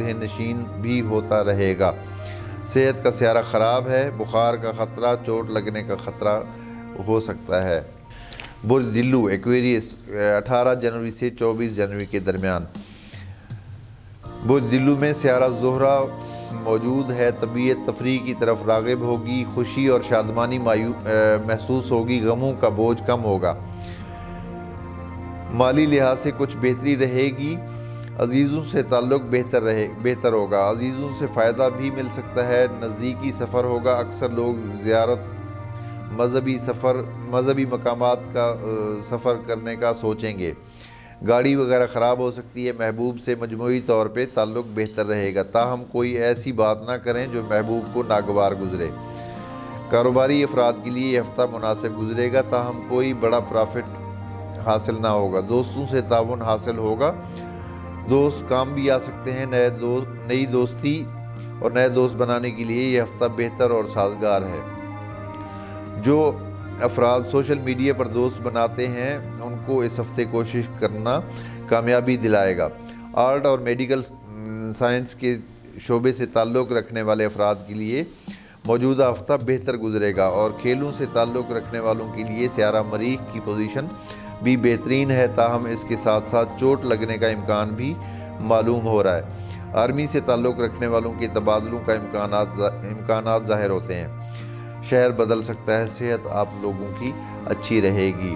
ذہن نشین بھی ہوتا رہے گا۔ صحت کا سیارہ خراب ہے، بخار کا خطرہ، چوٹ لگنے کا خطرہ ہو سکتا ہے۔ برج دلو ایکویریس 18 جنوری سے 24 جنوری کے درمیان۔ برج دلو میں سیارہ زہرہ موجود ہے، طبیعت تفریح کی طرف راغب ہوگی، خوشی اور شادمانی محسوس ہوگی، غموں کا بوجھ کم ہوگا، مالی لحاظ سے کچھ بہتری رہے گی، عزیزوں سے تعلق بہتر ہوگا، عزیزوں سے فائدہ بھی مل سکتا ہے، نزدیکی سفر ہوگا، اکثر لوگ زیارت مذہبی مقامات کا سفر کرنے کا سوچیں گے، گاڑی وغیرہ خراب ہو سکتی ہے، محبوب سے مجموعی طور پہ تعلق بہتر رہے گا، تاہم کوئی ایسی بات نہ کریں جو محبوب کو ناگوار گزرے، کاروباری افراد کے لیے یہ ہفتہ مناسب گزرے گا، تاہم کوئی بڑا پرافٹ حاصل نہ ہوگا، دوستوں سے تعاون حاصل ہوگا، دوست کام بھی آ سکتے ہیں، نئی دوستی اور نئے دوست بنانے کے لیے یہ ہفتہ بہتر اور سازگار ہے۔ جو افراد سوشل میڈیا پر دوست بناتے ہیں ان کو اس ہفتے کوشش کرنا کامیابی دلائے گا۔ آرٹ اور میڈیکل سائنس کے شعبے سے تعلق رکھنے والے افراد کے لیے موجودہ ہفتہ بہتر گزرے گا، اور کھیلوں سے تعلق رکھنے والوں کے لیے سیارہ مریخ کی پوزیشن بھی بہترین ہے، تاہم اس کے ساتھ ساتھ چوٹ لگنے کا امکان بھی معلوم ہو رہا ہے۔ آرمی سے تعلق رکھنے والوں کے تبادلوں کا امکانات ظاہر ہوتے ہیں، شہر بدل سکتا ہے، صحت آپ لوگوں کی اچھی رہے گی۔